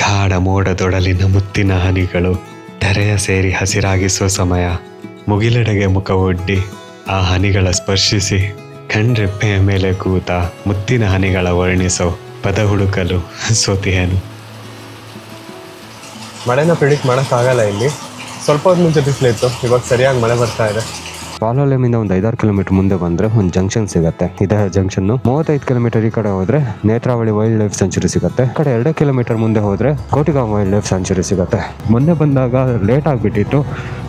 ಗಾಢ ಮೋಡದೊಡಲಿನ ಮುತ್ತಿನ ಹನಿಗಳು ಧರೆಯ ಸೇರಿ ಹಸಿರಾಗಿಸುವ ಸಮಯ. ಮುಗಿಲೆಡೆಗೆ ಮುಖ ಒಡ್ಡಿ ಆ ಹನಿಗಳ ಸ್ಪರ್ಶಿಸಿ ಕಣ್ರೆಪ್ಪೆಯ ಮೇಲೆ ಕೂತ ಮುತ್ತಿನ ಹನಿಗಳ ವರ್ಣಿಸೋ ಪದ ಹುಡುಕಲು ಸೋತಿಯೇನು. ಮಳೆನ ಪ್ರಿಡಿಕ್ಟ್ ಮಾಡೋಕ್ಕಾಗಲ್ಲ. ಇಲ್ಲಿ ಸ್ವಲ್ಪ ಹೊತ್ತು ಮುಂಚೆ ಬಿಸಿಲಿತ್ತು, ಇವಾಗ ಸರಿಯಾಗಿ ಮಳೆ ಬರ್ತಾ ಇದೆ. ಪಾಲೋಲೆಮಿಂದ ಒಂದು 5-6 ಕಿಲೋಮೀಟರ್ ಮುಂದೆ ಬಂದ್ರೆ ಒಂದು ಜಂಕ್ಷನ್ ಸಿಗುತ್ತೆ. ಇದೇ ಜಂಕ್ಷನ್ 35 ಕಿಲೋಮೀಟರ್ ಈ ಕಡೆ ಹೋದ್ರೆ ನೇತ್ರಾವಳಿ ವೈಲ್ಡ್ ಲೈಫ್ ಸೆಂಚುರಿ ಸಿಗುತ್ತೆ. ಈ ಕಡೆ 2 ಕಿಲೋಮೀಟರ್ ಮುಂದೆ ಹೋದ್ರೆ ಕೋಟಿಗಾಂವ್ ವೈಲ್ಡ್ ಲೈಫ್ ಸೆಂಚುರಿ ಸಿಗುತ್ತೆ. ಮೊನ್ನೆ ಬಂದಾಗ ಲೇಟ್ ಆಗಿಬಿಟ್ಟಿತ್ತು,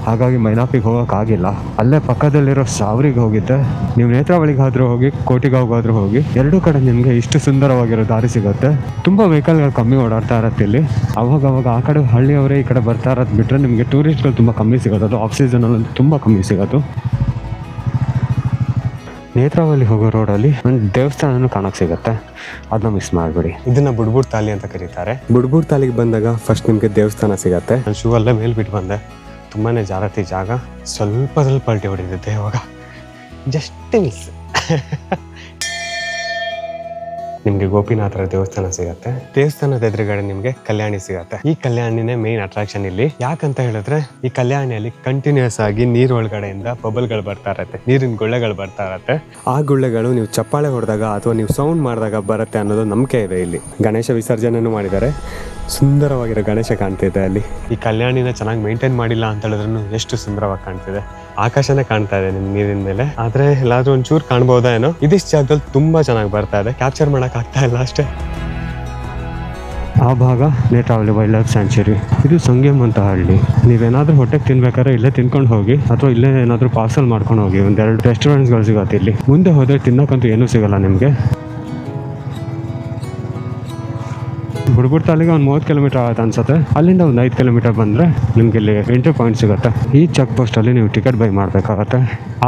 ಹಾಗಾಗಿ ಮೈನಾಪಿಗೆ ಹೋಗೋಕ್ಕಾಗಿಲ್ಲ. ಅಲ್ಲೇ ಪಕ್ಕದಲ್ಲಿರೋ ಸಾವ್ರಿಗೆ ಹೋಗಿದ್ದೆ. ನೀವು ನೇತ್ರಾವಳಿಗಾದ್ರೂ ಹೋಗಿ ಕೋಟಿಗಾಂವ್ಗಾದ್ರೂ ಹೋಗಿ, ಎರಡೂ ಕಡೆ ನಿಮಗೆ ಇಷ್ಟು ಸುಂದರವಾಗಿರೋ ದಾರಿ ಸಿಗುತ್ತೆ. ತುಂಬಾ ವೆಹಿಕಲ್ಗಳು ಕಮ್ಮಿ ಓಡಾಡ್ತಾ ಇರತ್ತೆ ಇಲ್ಲಿ. ಅವಾಗ ಆ ಕಡೆ ಹಳ್ಳಿಯವರೇ ಈ ಕಡೆ ಬರ್ತಾ ಇರೋದು ಬಿಟ್ರೆ ನಿಮಗೆ ಟೂರಿಸ್ಟ್ಗಳು ತುಂಬಾ ಕಮ್ಮಿ ಸಿಗೋದು. ಅದು ಆಫ್ ಸೀಸನಲ್ಲಿ ತುಂಬಾ ಕಮ್ಮಿ ಸಿಗೋದು. ನೇತ್ರಾವಳಿ ಹೋಗೋ ರೋಡಲ್ಲಿ ಒಂದು ದೇವಸ್ಥಾನನೂ ಕಾಣಕ್ಕೆ ಸಿಗುತ್ತೆ, ಅದನ್ನ ಮಿಸ್ ಮಾಡಬೇಡಿ. ಇದನ್ನ ಬುಡ್ಬುಡ್ ತಾಲಿ ಅಂತ ಕರೀತಾರೆ. ಬುಡ್ಬುಡ್ ತಾಲಿಗೆ ಬಂದಾಗ ಫಸ್ಟ್ ನಿಮಗೆ ದೇವಸ್ಥಾನ ಸಿಗುತ್ತೆ. ನಾನು ಶೂ ಅಲ್ಲೇ ಮೇಲೆ ಬಿಟ್ಟು ಬಂದೆ. ತುಂಬಾನೇ ಜಾರತಿ ಜಾಗ. ಸ್ವಲ್ಪ ಪಲ್ಟಿ ಹೊಡಿದಿದ್ದೆ, ಇವಾಗ ಜಸ್ಟ್ ಮಿಸ್. ನಿಮಗೆ ಗೋಪಿನಾಥರ ದೇವಸ್ಥಾನ ಸಿಗತ್ತೆ. ದೇವಸ್ಥಾನದ ಎದುರುಗಡೆ ನಿಮಗೆ ಕಲ್ಯಾಣಿ ಸಿಗತ್ತೆ. ಈ ಕಲ್ಯಾಣಿನೇ ಮೇನ್ ಅಟ್ರಾಕ್ಷನ್ ಇಲ್ಲಿ. ಯಾಕಂತ ಹೇಳಿದ್ರೆ ಈ ಕಲ್ಯಾಣಿಯಲ್ಲಿ ಕಂಟಿನ್ಯೂಸ್ ಆಗಿ ನೀರ್ ಒಳಗಡೆಯಿಂದ ಬಬಲ್ಗಳು ಬರ್ತಾ ಇರತ್ತೆ, ನೀರಿನ ಗುಳ್ಳೆಗಳು ಬರ್ತಾ ಇರತ್ತೆ. ಆ ಗುಳ್ಳೆಗಳು ನೀವು ಚಪ್ಪಾಳೆ ಹೊಡೆದಾಗ ಅಥವಾ ನೀವು ಸೌಂಡ್ ಮಾಡಿದಾಗ ಬರುತ್ತೆ ಅನ್ನೋದು ನಂಬಿಕೆ ಇದೆ ಇಲ್ಲಿ. ಗಣೇಶ ವಿಸರ್ಜನೆನೂ ಮಾಡಿದ್ದಾರೆ. ಸುಂದರವಾಗಿರೋ ಗಣೇಶ ಕಾಣ್ತಿದೆ ಅಲ್ಲಿ. ಈ ಕಲ್ಯಾಣಿನ ಚೆನ್ನಾಗಿ ಮೇಂಟೈನ್ ಮಾಡಿಲ್ಲ ಅಂತ ಹೇಳಿದ್ರು ಎಷ್ಟು ಸುಂದರವಾಗಿ ಕಾಣ್ತಿದೆ. ಆಕಾಶನೇ ಕಾಣ್ತಾ ಇದೆ ನಿಮ್ ನೀರಿನ ಮೇಲೆ. ಆದ್ರೆ ಎಲ್ಲಾದ್ರೂ ಒಂಚೂರು ಕಾಣ್ಬೋದಾ ಏನೋ. ಇದಿಷ್ಟು ಜಾಗದಲ್ಲಿ ತುಂಬಾ ಚೆನ್ನಾಗಿ ಬರ್ತಾ ಇದೆ, ಕ್ಯಾಪ್ಚರ್ ಮಾಡಕ್ ಆಗ್ತಾ ಇಲ್ಲ ಅಷ್ಟೇ. ಆ ಭಾಗ ನೇತ್ರಾವಳಿ ವೈಲ್ಡ್ ಲೈಫ್ ಸ್ಯಾಂಚುರಿ. ಇದು ಸಂಗೇಮ್ ಅಂತ ಹಳ್ಳಿ. ನೀವೇನಾದ್ರೂ ಹೊಟ್ಟೆಗೆ ತಿನ್ಬೇಕಾದ್ರೆ ಇಲ್ಲೇ ತಿನ್ಕೊಂಡು ಹೋಗಿ, ಅಥವಾ ಇಲ್ಲೇ ಏನಾದ್ರೂ ಪಾರ್ಸಲ್ ಮಾಡ್ಕೊಂಡು ಹೋಗಿ. 1-2 ರೆಸ್ಟೋರೆಂಟ್ಸ್ಗಳು ಸಿಗತ್ತೆ ಇಲ್ಲಿ. ಮುಂದೆ ಹೋದ್ರೆ ತಿನ್ನಕ್ಕಂತೂ ಏನೂ ಸಿಗಲ್ಲ ನಿಮಗೆ. ಬುಡ್ಬುಡ್ ತಾಲಿಗೆ ಒಂದು 30 ಕಿಲೋಮೀಟರ್ ಆಗುತ್ತೆ ಅನ್ಸುತ್ತೆ. ಅಲ್ಲಿಂದ ಒಂದು 5 ಕಿಲೋಮೀಟರ್ ಬಂದರೆ ನಿಮಗೆ ಇಲ್ಲಿ ಎಂಟ್ರಿ ಪಾಯಿಂಟ್ ಸಿಗುತ್ತೆ. ಈ ಚೆಕ್ ಪೋಸ್ಟಲ್ಲಿ ನೀವು ಟಿಕೆಟ್ ಬೈ ಮಾಡಬೇಕಾಗತ್ತೆ.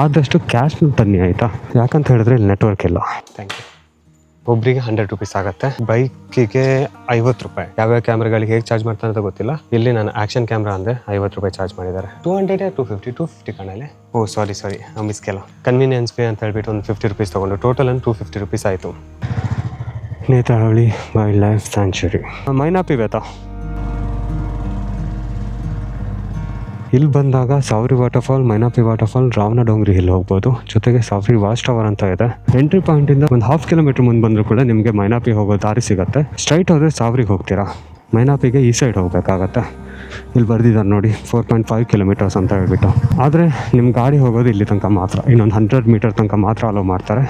ಆದಷ್ಟು ಕ್ಯಾಶ್ನ ತನ್ನಿ, ಆಯಿತಾ? ಯಾಕಂತ ಹೇಳಿದ್ರೆ ಇಲ್ಲಿ ನೆಟ್ವರ್ಕ್ ಇಲ್ಲ. Thank you. ಒಬ್ಬರಿಗೆ 100 ರೂಪೀಸ್ ಆಗುತ್ತೆ, ಬೈಕಿಗೆ 50 ರೂಪಾಯಿ. ಯಾವ್ಯಾವ ಕ್ಯಾಮ್ರಾಗಳಿಗೆ ಹೇಗೆ ಚಾರ್ಜ್ ಮಾಡ್ತಾರೆ ಅಂತ ಗೊತ್ತಿಲ್ಲ. ಇಲ್ಲಿ ನಾನು ಆಕ್ಷನ್ ಕ್ಯಾಮ್ರಾ ಅಂದರೆ 50 ರೂಪಾಯಿ ಚಾರ್ಜ್ ಮಾಡಿದ್ದಾರೆ. 250 ಕಾಣಲೆ. ಓ ಸಾರಿ ಮಿಸ್ಕೆಲ್ಲ. ಕನ್ವೀನಿಯನ್ಸ್ ಫೀ ಅಂತ ಹೇಳ್ಬಿಟ್ಟು ಒಂದು 50 ರೂಪೀಸ್ ತೊಗೊಂಡು ಟೋಟಲ್ 250 ರೂಪೀಸ್ ಆಯಿತು. ನೇತ್ರಾವಳಿ ವೈಲ್ಡ್ ಲೈಫ್ ಸ್ಯಾಂಚುರಿ. ಮೈನಾಪಿ ಬೇತಾ. ಇಲ್ಲಿ ಬಂದಾಗ ಸಾವ್ರಿ waterfall, ಮೈನಾಪಿ waterfall, Ravana Dogri hill ಹೋಗ್ಬೋದು. ಜೊತೆಗೆ ಸಾವ್ರಿ ವಾಚ್ ಟವರ್ ಅಂತ ಇದೆ. ಎಂಟ್ರಿ ಪಾಯಿಂಟಿಂದ ಒಂದು 1/2 ಕಿಲೋಮೀಟರ್ ಮುಂದೆ ಬಂದರೂ ಕೂಡ ನಿಮಗೆ ಮೈನಾಪಿ ಹೋಗೋ ದಾರಿ ಸಿಗುತ್ತೆ. ಸ್ಟ್ರೈಟ್ ಹೋದರೆ ಸಾವ್ರಿಗೆ ಹೋಗ್ತೀರಾ. ಮೈನಾಪಿಗೆ ಈ ಸೈಡ್ ಹೋಗಬೇಕಾಗತ್ತೆ. ಇಲ್ಲಿ ಬರ್ದಿದ್ದಾರೆ ನೋಡಿ 4.5 ಕಿಲೋಮೀಟರ್ಸ್ ಅಂತ ಹೇಳ್ಬಿಟ್ಟು. ಆದರೆ ನಿಮ್ಮ ಗಾಡಿ ಹೋಗೋದು ಇಲ್ಲಿ ತನಕ ಮಾತ್ರ. ಇನ್ನೊಂದು 100 ಮೀಟರ್ ತನಕ ಮಾತ್ರ ಅಲೋ ಮಾಡ್ತಾರೆ.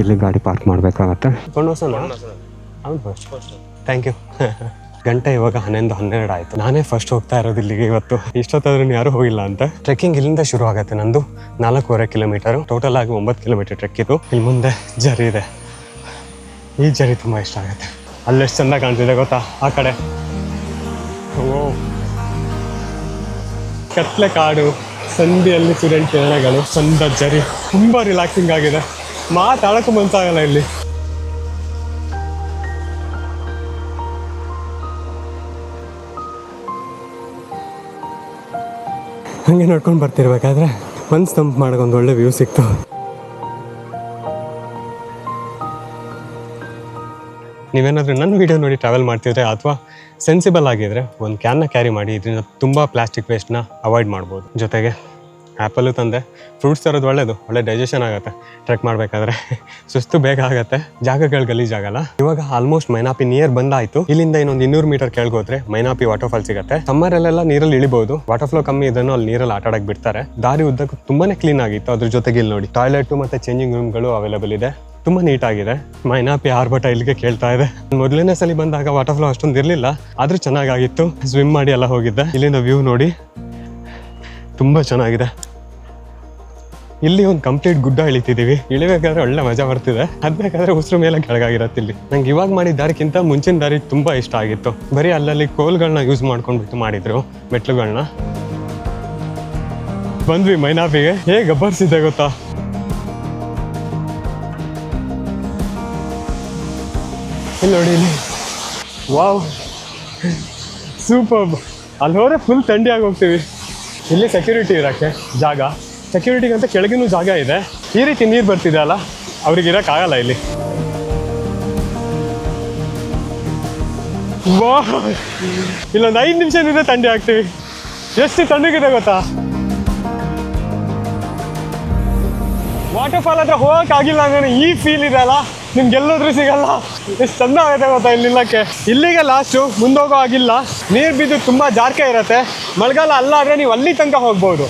ಇಲ್ಲಿ ಗಾಡಿ ಪಾರ್ಕ್ ಮಾಡಬೇಕಾಗತ್ತೆ. Thank you. ಗಂಟೆ ಇವಾಗ 11-12 ಆಯಿತು. ನಾನೇ ಫಸ್ಟ್ ಹೋಗ್ತಾ ಇರೋದು ಇಲ್ಲಿಗೆ ಇವತ್ತು. ಇಷ್ಟೊತ್ತಾದ್ರೂ ಯಾರೂ ಹೋಗಿಲ್ಲ ಅಂತ. ಟ್ರೆಕ್ಕಿಂಗ್ ಇಲ್ಲಿಂದ ಶುರು ಆಗುತ್ತೆ. ನಂದು 4.25 ಕಿಲೋಮೀಟರು, ಟೋಟಲ್ ಆಗಿ 9 ಕಿಲೋಮೀಟರ್ ಟ್ರೆಕ್ ಇದು. ಇಲ್ಲಿ ಮುಂದೆ ಜರಿ ಇದೆ. ಈ ಜರಿ ತುಂಬ ಇಷ್ಟ ಆಗುತ್ತೆ. ಅಲ್ಲೆಷ್ಟು ಚೆಂದ ಕಾಣ್ತಿದೆ ಗೊತ್ತಾ ಆ ಕಡೆ. ಓ, ಕತ್ಲೆ ಕಾಡು, ಸಂಧಿಯಲ್ಲಿ ಸೂರ್ಯನ ಕಿರಣಗಳು, ಚಂದ ಜರಿ, ತುಂಬ ರಿಲ್ಯಾಕ್ಸಿಂಗ್ ಆಗಿದೆ. ಮಾತಾಡೋಕ್ಕೂ ಮನಸ್ಸಾಗಲ್ಲ ಇಲ್ಲಿ. ಹಂಗೆ ನೋಡ್ಕೊಂಡು ಬರ್ತಿರ್ಬೇಕಾದ್ರೆ ಮನ್ಸು ತಂಪು ಮಾಡೋಕೆ ಒಂದು ಒಳ್ಳೆ ವ್ಯೂ ಸಿಕ್ತು. ನೀವೇನಾದರೂ ನನ್ನ ವೀಡಿಯೋ ನೋಡಿ ಟ್ರಾವೆಲ್ ಮಾಡ್ತಿದ್ರೆ ಅಥವಾ ಸೆನ್ಸಿಬಲ್ ಆಗಿದ್ರೆ ಒಂದು ಕ್ಯಾನ್ನ ಕ್ಯಾರಿ ಮಾಡಿ. ಇದರಿಂದ ತುಂಬ ಪ್ಲಾಸ್ಟಿಕ್ ವೇಸ್ಟ್ನ ಅವಾಯ್ಡ್ ಮಾಡ್ಬೋದು. ಜೊತೆಗೆ ಆ್ಯಪಲ್ಲು ತಂದೆ. ಫ್ರೂಟ್ಸ್ ತರೋದು ಒಳ್ಳೆ ಡೈಜೆಷನ್ ಆಗುತ್ತೆ. ಟ್ರೆಕ್ ಮಾಡಬೇಕಾದ್ರೆ ಸುಸ್ತು ಬೇಗ ಆಗುತ್ತೆ, ಜಾಗಗಳು ಗಲೀಜಾಗಲ್ಲ. ಇವಾಗ ಆಲ್ಮೋಸ್ಟ್ ಮೈನಾಪಿ ನಿಯರ್ ಬಂದಾಯಿತು. ಇಲ್ಲಿಂದ ಇನ್ನೊಂದು 200 ಮೀಟರ್ ಕೆಳಗೋದ್ರೆ ಮೈನಾಪಿ ವಾಟರ್ಫಾಲ್ ಸಿಗುತ್ತೆ. ಸಮ್ಮರಲ್ಲೆಲ್ಲ ನೀರಲ್ಲಿ ಇಳಿಬಹುದು. ವಾಟರ್ ಫ್ಲೋ ಕಮ್ಮಿ ಇದನ್ನು ಅಲ್ಲಿ ನೀರಲ್ಲಿ ಆಟ ಆಡಕ್ಕೆ ಬಿಡ್ತಾರೆ. ದಾರಿ ಉದ್ದಕ್ಕೂ ತುಂಬಾನೇ ಕ್ಲೀನ್ ಆಗಿತ್ತು. ಅದ್ರ ಜೊತೆಗೆ ಇಲ್ಲಿ ನೋಡಿ ಟಾಯ್ಲೆಟ್ ಮತ್ತು ಚೇಂಜಿಂಗ್ ರೂಮ್ಗಳು ಅವೈಲೇಬಲ್ ಇದೆ. ತುಂಬ ನೀಟಾಗಿದೆ. ಮೈನಾಪಿ ಆರ್ಭಟ ಇಲ್ಲಿಗೆ ಕೇಳ್ತಾ ಇದೆ. ಮೊದಲನೇ ಸಲ ಬಂದಾಗ ವಾಟರ್ ಫ್ಲೋ ಅಷ್ಟೊಂದು ಇರಲಿಲ್ಲ, ಆದರೂ ಚೆನ್ನಾಗಿತ್ತು. ಸ್ವಿಮ್ ಮಾಡಿ ಎಲ್ಲ ಹೋಗಿದ್ದೆ. ಇಲ್ಲಿಂದ ವ್ಯೂ ನೋಡಿ ತುಂಬ ಚೆನ್ನಾಗಿದೆ. ಇಲ್ಲಿ ಒಂದು ಕಂಪ್ಲೀಟ್ ಗುಡ್ಡ ಇಳಿತಿದ್ದೀವಿ. ಇಳಿಬೇಕಾದ್ರೆ ಒಳ್ಳೆ ಮಜಾ ಬರ್ತಿದೆ. ಹತ್ಬೇಕಾದ್ರೆ ಉಸಿರು ಮೇಲೆ ಕೆಳಗಾಗಿರತ್ತೆ. ಇಲ್ಲಿ ನಂಗೆ ಇವಾಗ ಮಾಡಿದ ದಾರಿಗಿಂತ ಮುಂಚಿನ ದಾರಿ ತುಂಬ ಇಷ್ಟ ಆಗಿತ್ತು. ಬರೀ ಅಲ್ಲಲ್ಲಿ ಕೋಲ್ಗಳನ್ನ ಯೂಸ್ ಮಾಡ್ಕೊಂಡ್ಬಿಟ್ಟು ಮಾಡಿದ್ರು ಮೆಟ್ಲುಗಳನ್ನ. ಬಂದ್ವಿ ಮೈನಾಪಿಗೆ. ಹೇಗೆ ಗಬ್ಬರ್ಸಿದೆ ಗೊತ್ತಾ. ಇಲ್ಲಿ ನೋಡಿ, ಇಲ್ಲಿ ವಾವ್, ಸೂಪರ್. ಅಲ್ಲಿ ಹೋದ್ರೆ ಫುಲ್ ಥಂಡಿಯಾಗಿ ಹೋಗ್ತೀವಿ. ಇಲ್ಲಿ ಸೆಕ್ಯೂರಿಟಿ ಇರೋಕ್ಕೆ ಜಾಗ, ಸೆಕ್ಯೂರಿಟಿಗೆ ಅಂತ ಕೆಳಗಿನೂ ಜಾಗ ಇದೆ. ಈ ರೀತಿ ನೀರು ಬರ್ತಿದೆ ಅಲ್ಲ, ಅವ್ರಿಗೆ ಇರೋಕ್ಕಾಗಲ್ಲ ಇಲ್ಲಿ. ವಾ, ಇಲ್ಲೊಂದು 5 ನಿಮಿಷದಿಂದ ಥಂಡಿ ಆಗ್ತೀವಿ. ಎಷ್ಟು ತಣ್ಣಗಿದೆ ಗೊತ್ತಾ. ವಾಟರ್ ಫಾಲ್ ಹತ್ರ ಹೋಗೋಕ್ಕಾಗಿಲ್ಲ ಅಂದ್ರೆ ಈ ಫೀಲ್ ಇದೆ ಅಲ್ಲ, ನಿಮ್ಗೆಲ್ಲೋದ್ರೂ ಸಿಗಲ್ಲ. ಎಷ್ಟು ಚಂದ ಆಗುತ್ತೆ ಗೊತ್ತಾ ಇಲ್ಲಿ ನಿಲ್ಲಕ್ಕೆ. ಇಲ್ಲಿಗೆ ಲಾಸ್ಟು, ಮುಂದೋಗೋ ಆಗಿಲ್ಲ. ನೀರು ಬಿದ್ದು ತುಂಬ ಜಾರ್ಕೆ ಇರುತ್ತೆ. ಮಳೆಗಾಲ ಅಲ್ಲ ಆದರೆ ನೀವು ಅಲ್ಲಿ ತನಕ ಹೋಗ್ಬೋದು.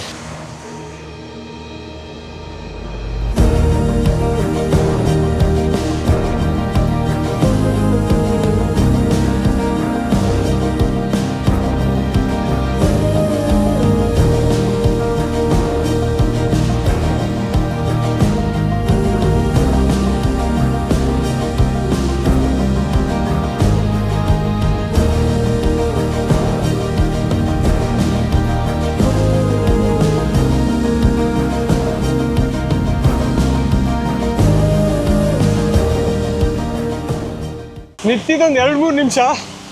ನಿಂತಿದ್ದೊಂದು 2-3 ನಿಮಿಷ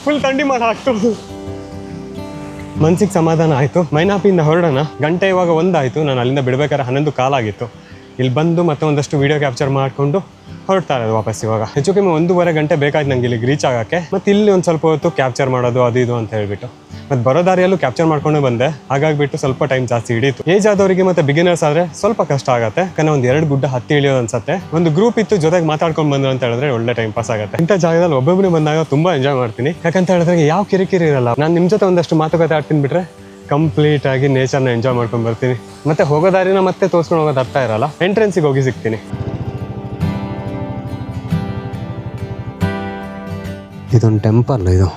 ಫುಲ್ ಥಂಡಿ ಮಾಡಿ ಹಾಕ್ತು. ಮನ್ಸಿಗೆ ಸಮಾಧಾನ ಆಯಿತು. ಮೈನಾಪಿಯಿಂದ ಹೊರಡೋಣ. ಗಂಟೆ ಇವಾಗ 1 ಆಯಿತು. ನಾನು ಅಲ್ಲಿಂದ ಬಿಡಬೇಕಾದ್ರೆ 11 ಕಾಲ್ ಆಗಿತ್ತು. ಇಲ್ಲಿ ಬಂದು ಮತ್ತೆ ಒಂದಷ್ಟು ವೀಡಿಯೋ ಕ್ಯಾಪ್ಚರ್ ಮಾಡಿಕೊಂಡು ಹೊರಡ್ತಾ ಇರೋದು ವಾಪಸ್. ಇವಾಗ ಹೆಚ್ಚು ಕಮ್ಮಿ 1.5 ಗಂಟೆ ಬೇಕಾಯ್ತು ನಂಗೆ ಇಲ್ಲಿಗೆ ರೀಚ್ ಆಗೋಕ್ಕೆ. ಮತ್ತು ಇಲ್ಲಿ ಒಂದು ಸ್ವಲ್ಪ ಹೊತ್ತು ಕ್ಯಾಪ್ಚರ್ ಮಾಡೋದು ಅದು ಇದು ಅಂತ ಹೇಳ್ಬಿಟ್ಟು ಮತ್ತು ಬರೋ ದಾರಿಯಲ್ಲೂ ಕ್ಯಾಪ್ಚರ್ ಮಾಡ್ಕೊಂಡು ಬಂದೆ. ಹಾಗಾಗಿಬಿಟ್ಟು ಸ್ವಲ್ಪ ಟೈಮ್ ಜಾಸ್ತಿ ಹಿಡಿಯಿತು. ಏಜ್ ಆದವರಿಗೆ ಮತ್ತು ಬಿಗಿನರ್ಸ್ ಆದರೆ ಸ್ವಲ್ಪ ಕಷ್ಟ ಆಗುತ್ತೆ. ಯಾಕಂದರೆ ಒಂದು 2 ಗುಡ್ಡ ಹತ್ತಿ ಇಳಿಯೋದು ಅನ್ಸುತ್ತೆ. ಒಂದು ಗ್ರೂಪ್ ಇತ್ತು, ಜೊತೆಗೆ ಮಾತಾಡ್ಕೊಂಡು ಬಂದ್ರು ಅಂತ ಹೇಳಿದ್ರೆ ಒಳ್ಳೆ ಟೈಮ್ ಪಾಸ್ ಆಗುತ್ತೆ. ಇಂಥ ಜಾಗದಲ್ಲಿ ಒಬ್ಬೊಬ್ಬನೇ ಬಂದಾಗ ತುಂಬ ಎಂಜಾಯ್ ಮಾಡ್ತೀನಿ. ಯಾಕಂತ ಹೇಳಿದ್ರೆ ಯಾವ ಕಿರಿಕಿರಿ ಇರಲ್ಲ. ನಾನು ನಿಮ್ಮ ಜೊತೆ ಒಂದಷ್ಟು ಮಾತುಕತೆ ಆಡ್ತೀನಿ ಬಿಟ್ರೆ ಕಂಪ್ಲೀಟಾಗಿ ನೇಚರ್ನ ಎಂಜಾಯ್ ಮಾಡ್ಕೊಂಡು ಬರ್ತೀನಿ. ಮತ್ತು ಹೋಗೋ ದಾರಿನ ಮತ್ತೆ ತೋರಿಸ್ಕೊಂಡು ಹೋಗೋದು ಅರ್ಥ ಇರಲ್ಲ. ಎಂಟ್ರೆನ್ಸಿಗೆ ಹೋಗಿ ಸಿಗ್ತೀನಿ. ಇದೊಂದು ಟೆಂಪಲ್ ಇದು.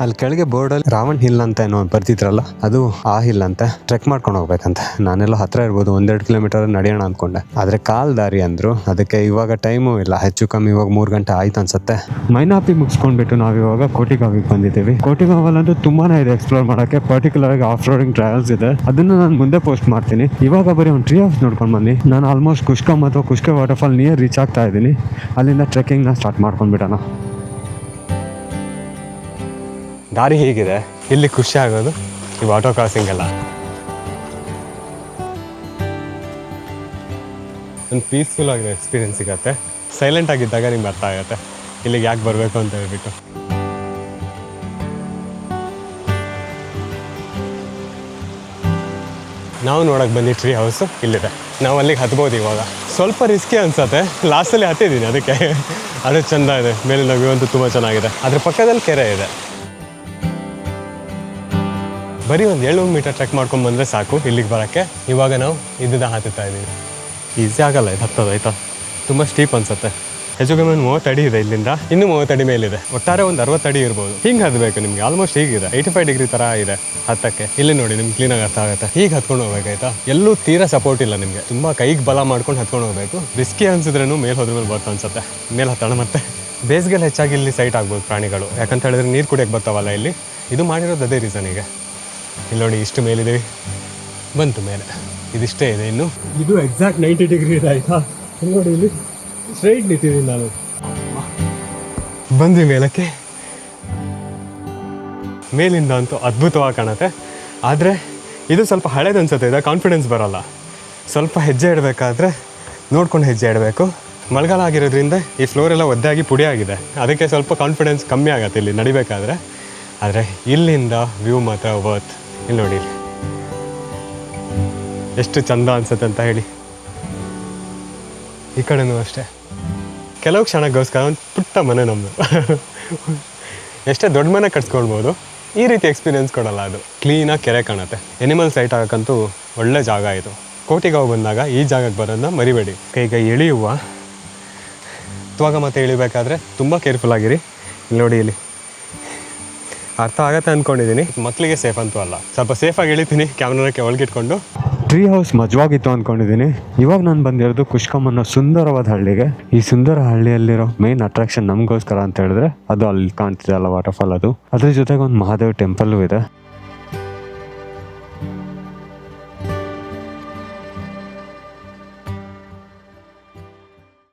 ಅಲ್ಲಿ ಕೆಳಗೆ ಬೋರ್ಡಲ್ಲಿ ರಾವಣ್ ಹಿಲ್ ಅಂತ ಏನೋ ಬರ್ತಿದ್ರಲ್ಲ, ಅದು ಆ ಹಿಲ್ ಅಂತ. ಟ್ರೆಕ್ ಮಾಡ್ಕೊಂಡು ಹೋಗ್ಬೇಕಂತೆ. ನಾನೆಲ್ಲ ಹತ್ರ ಇರ್ಬೋದು, 1-2 ಕಿಲೋಮೀಟರ್ ನಡೆಯೋಣ ಅಂದ್ಕೊಂಡೆ. ಆದರೆ ಕಾಲ್ ದಾರಿ ಅಂದರು. ಅದಕ್ಕೆ ಇವಾಗ ಟೈಮು ಇಲ್ಲ. ಹೆಚ್ಚು ಕಮ್ಮಿ ಇವಾಗ 3 ಗಂಟೆ ಆಯ್ತು ಅನ್ಸುತ್ತೆ. ಮೈನಾಪಿ ಮುಗಿಸ್ಕೊಂಡ್ಬಿಟ್ಟು ನಾವಿವಾಗ ಕೋಟಿಗಾವಿಗೆ ಬಂದಿದ್ದೀವಿ. ಕೋಟಿಗಾವಲ್ಲಂತೂ ತುಂಬಾನೇ ಇದೆ ಎಕ್ಸ್ಪ್ಲೋರ್ ಮಾಡೋಕ್ಕೆ. ಪರ್ಟಿಕ್ಯುಲರ್ ಆಗಿ ಆಫ್ ರೋಡಿಂಗ್ ಟ್ರಾವೆಲ್ಸ್ ಇದೆ. ಅದನ್ನು ನಾನು ಮುಂದೆ ಪೋಸ್ಟ್ ಮಾಡ್ತೀನಿ. ಇವಾಗ ಬರೀ ಒಂದು ಟ್ರೀ ಹೌಸ್ ನೋಡ್ಕೊಂಡು ಬನ್ನಿ. ನಾನು ಆಲ್ಮೋಸ್ಟ್ ಕುಷ್ಕಮ್ ಅಥವಾ ಕುಷ್ಕೆ ವಾಟರ್ಫಾಲ್ ನಿಯರ್ ರೀಚ್ ಆಗ್ತಾ ಇದ್ದೀನಿ. ಅಲ್ಲಿಂದ ಟ್ರೆಕ್ಕಿಂಗ್ನ ಸ್ಟಾರ್ಟ್ ಮಾಡ್ಕೊಂಡ್ಬಿಡೋಣ. ದಾರಿ ಹೀಗಿದೆ. ಇಲ್ಲಿ ಖುಷಿ ಆಗೋದು ಈ ವಾಟರ್ ಕ್ರಾಸಿಂಗ್ ಎಲ್ಲ. ಒಂದು ಪೀಸ್ಫುಲ್ ಆಗಿರೋ ಎಕ್ಸ್ಪೀರಿಯನ್ಸ್ ಸಿಗುತ್ತೆ. ಸೈಲೆಂಟ್ ಆಗಿದ್ದಾಗ ನಿಮ್ಗೆ ಅರ್ಥ ಆಗುತ್ತೆ ಇಲ್ಲಿಗೆ ಯಾಕೆ ಬರಬೇಕು ಅಂತ ಹೇಳ್ಬಿಟ್ಟು. ನಾವು ನೋಡೋಕೆ ಬಂದು ಟ್ರೀ ಹೌಸು ಇಲ್ಲಿದೆ. ನಾವು ಅಲ್ಲಿಗೆ ಹತ್ಬೋದು. ಇವಾಗ ಸ್ವಲ್ಪ ರಿಸ್ಕಿ ಅನ್ಸುತ್ತೆ. ಲಾಸ್ಟಲ್ಲಿ ಹತ್ತಿದ್ದೀನಿ ಅದಕ್ಕೆ. ಅದು ಚೆಂದ ಇದೆ. ಮೇಲಿನ ವ್ಯೂ ಅಂತೂ ತುಂಬ ಚೆನ್ನಾಗಿದೆ. ಅದ್ರ ಪಕ್ಕದಲ್ಲಿ ಕೆರೆ ಇದೆ. ಬರೀ ಒಂದು 700 ಮೀಟರ್ ಟ್ರೆಕ್ ಮಾಡ್ಕೊಂಡು ಬಂದರೆ ಸಾಕು ಇಲ್ಲಿಗೆ ಬರೋಕ್ಕೆ. ಇವಾಗ ನಾವು ಇದನ್ನ ಹತ್ತುತ್ತಾ ಇದ್ದೀವಿ. ಈಸಿ ಆಗಲ್ಲ ಇದು ಹತ್ತೋದು, ಆಯಿತಾ. ತುಂಬ ಸ್ಟೀಪ್ ಅನ್ಸುತ್ತೆ. ಹೆಚ್ಚು ಕಮ್ಮಿ ಒಂದು 30 ಅಡಿ ಇದೆ. ಇಲ್ಲಿಂದ ಇನ್ನೂ 30 ಅಡಿ ಮೇಲಿದೆ. ಒಟ್ಟಾರೆ ಒಂದು 60 ಅಡಿ ಇರ್ಬೋದು. ಹಿಂಗೆ ಹತ್ತಬೇಕು ನಿಮಗೆ. ಆಲ್ಮೋಸ್ಟ್ ಹೀಗಿದೆ. 85 ಡಿಗ್ರಿ ಥರ ಇದೆ ಹತ್ತಕ್ಕೆ. ಇಲ್ಲಿ ನೋಡಿ ನಿಮ್ಗೆ ಕ್ಲೀನಾಗಿ ಅರ್ಥ ಆಗುತ್ತೆ. ಹೀಗೆ ಹತ್ಕೊಂಡು ಹೋಗ್ಬೇಕಾಯ್ತಾ. ಎಲ್ಲೂ ತೀರಾ ಸಪೋರ್ಟ್ ಇಲ್ಲ ನಿಮಗೆ. ತುಂಬ ಕೈಗೆ ಬಲ ಮಾಡ್ಕೊಂಡು ಹತ್ಕೊಂಡು ಹೋಗಬೇಕು. ರಿಸ್ಕಿ ಅನ್ಸಿದ್ರೂ ಮೇಲೆ ಹೋದ್ರ ಮೇಲೆ ಬರ್ತಾ ಅನ್ಸುತ್ತೆ. ಮೇಲೆ ಹತ್ತೋಣ. ಮತ್ತೆ ಬೇಸಿಗೆಲ್ಲ ಹೆಚ್ಚಾಗಿ ಇಲ್ಲಿ ಸೈಟ್ ಆಗ್ಬೋದು ಪ್ರಾಣಿಗಳು. ಯಾಕಂತ ಹೇಳಿದ್ರೆ ನೀರು ಕುಡಿಯೋಕ್ಕೆ ಬರ್ತಾವಲ್ಲ ಇಲ್ಲಿ. ಇದು ಮಾಡಿರೋದು ಅದೇ ರೀಸನಿಗೆ. ಇಲ್ಲಿ ನೋಡಿ ಇಷ್ಟು ಮೇಲಿದ್ದೀವಿ. ಬಂತು ಮೇಲೆ. ಇದಿಷ್ಟೇ ಇದೆ ಇನ್ನು. ಇದು ಎಕ್ಸಾಕ್ಟ್ 90 ಡಿಗ್ರಿ ಇದೆ, ಆಯಿತಾ. ನೋಡಿ ಇಲ್ಲಿ ಸ್ಟ್ರೈಟ್ ನಿಂತಿದ್ದೀನಿ ನಾನು. ಬಂದ್ವಿ ಮೇಲಕ್ಕೆ. ಮೇಲಿಂದ ಅಂತೂ ಅದ್ಭುತವಾಗಿ ಕಾಣುತ್ತೆ. ಆದರೆ ಇದು ಸ್ವಲ್ಪ ಹಳೇದು ಅನ್ಸುತ್ತೆ. ಇದೆ ಕಾನ್ಫಿಡೆನ್ಸ್ ಬರೋಲ್ಲ. ಸ್ವಲ್ಪ ಹೆಜ್ಜೆ ಇಡಬೇಕಾದ್ರೆ ನೋಡ್ಕೊಂಡು ಹೆಜ್ಜೆ ಇಡಬೇಕು. ಮಳೆಗಾಲ ಆಗಿರೋದ್ರಿಂದ ಈ ಫ್ಲೋರೆಲ್ಲ ಒದ್ದಾಗಿ ಪುಡಿ ಆಗಿದೆ. ಅದಕ್ಕೆ ಸ್ವಲ್ಪ ಕಾನ್ಫಿಡೆನ್ಸ್ ಕಮ್ಮಿ ಆಗುತ್ತೆ ಇಲ್ಲಿ ನಡಿಬೇಕಾದ್ರೆ. ಆದರೆ ಇಲ್ಲಿಂದ ವ್ಯೂ ಮಾತ್ರ ವರ್ತ್. ಇಲ್ಲಿ ನೋಡಿ ಎಷ್ಟು ಚಂದ ಅನ್ಸುತ್ತೆ ಅಂತ ಹೇಳಿ. ಈ ಕಡೆನೂ ಅಷ್ಟೇ. ಕೆಲವು ಕ್ಷಣಕ್ಕೋಸ್ಕರ ಒಂದು ಪುಟ್ಟ ಮನೆ ನಮ್ಮದು. ಎಷ್ಟೇ ದೊಡ್ಡ ಮನೆ ಕಟ್ಸ್ಕೊಳ್ಬೋದು, ಈ ರೀತಿ ಎಕ್ಸ್ಪೀರಿಯೆನ್ಸ್ ಕೊಡಲ್ಲ. ಅದು ಕ್ಲೀನಾಗಿ ಕೆರೆ ಕಾಣುತ್ತೆ. ಎನಿಮಲ್ ಸೈಟ್ ಆಗೋಕ್ಕಂತೂ ಒಳ್ಳೆ ಜಾಗ ಇದು. ಕೋಟಿಗಾಂವ್ ಬಂದಾಗ ಈ ಜಾಗಕ್ಕೆ ಬರೋದನ್ನ ಮರಿಬೇಡಿ. ಈಗ ಇಳಿಯುವ ಇವಾಗ ಮತ್ತೆ ಇಳಿಬೇಕಾದ್ರೆ ತುಂಬ ಕೇರ್ಫುಲ್ ಆಗಿರಿ. ಇಲ್ಲಿ ನೋಡಿ, ಇಲ್ಲಿ ಅರ್ಥ ಆಗತ್ತೆ ಅಂದ್ಕೊಂಡಿದ್ದೀನಿ. ಮಕ್ಕಳಿಗೆ ಸೇಫ್ ಅಂತೂ ಅಲ್ಲ. ಸ್ವಲ್ಪ ಸೇಫಾಗಿ ಇಳಿತೀನಿ ಕ್ಯಾಮ್ರಾಕ್ಕೆ ಒಳಗಿಟ್ಕೊಂಡು. ಟ್ರೀ ಹೌಸ್ ಮಜವಾಗಿತ್ತು ಅಂದ್ಕೊಂಡಿದ್ದೀನಿ. ಇವಾಗ ನಾನು ಬಂದಿರೋದು ಕುಷ್ಕಮ್ ಅನ್ನೋ ಸುಂದರವಾದ ಹಳ್ಳಿಗೆ. ಈ ಸುಂದರ ಹಳ್ಳಿಯಲ್ಲಿರೋ ಮೇನ್ ಅಟ್ರಾಕ್ಷನ್ ನಮಗೋಸ್ಕರ ಅಂತ ಹೇಳಿದ್ರೆ ಅದು ಅಲ್ಲಿ ಕಾಣ್ತಿದೆ ಅಲ್ಲ ವಾಟರ್ಫಾಲ್. ಅದು ಅದ್ರ ಜೊತೆಗೆ ಒಂದು ಮಹಾದೇವ್ ಟೆಂಪಲ್ಲು ಇದೆ.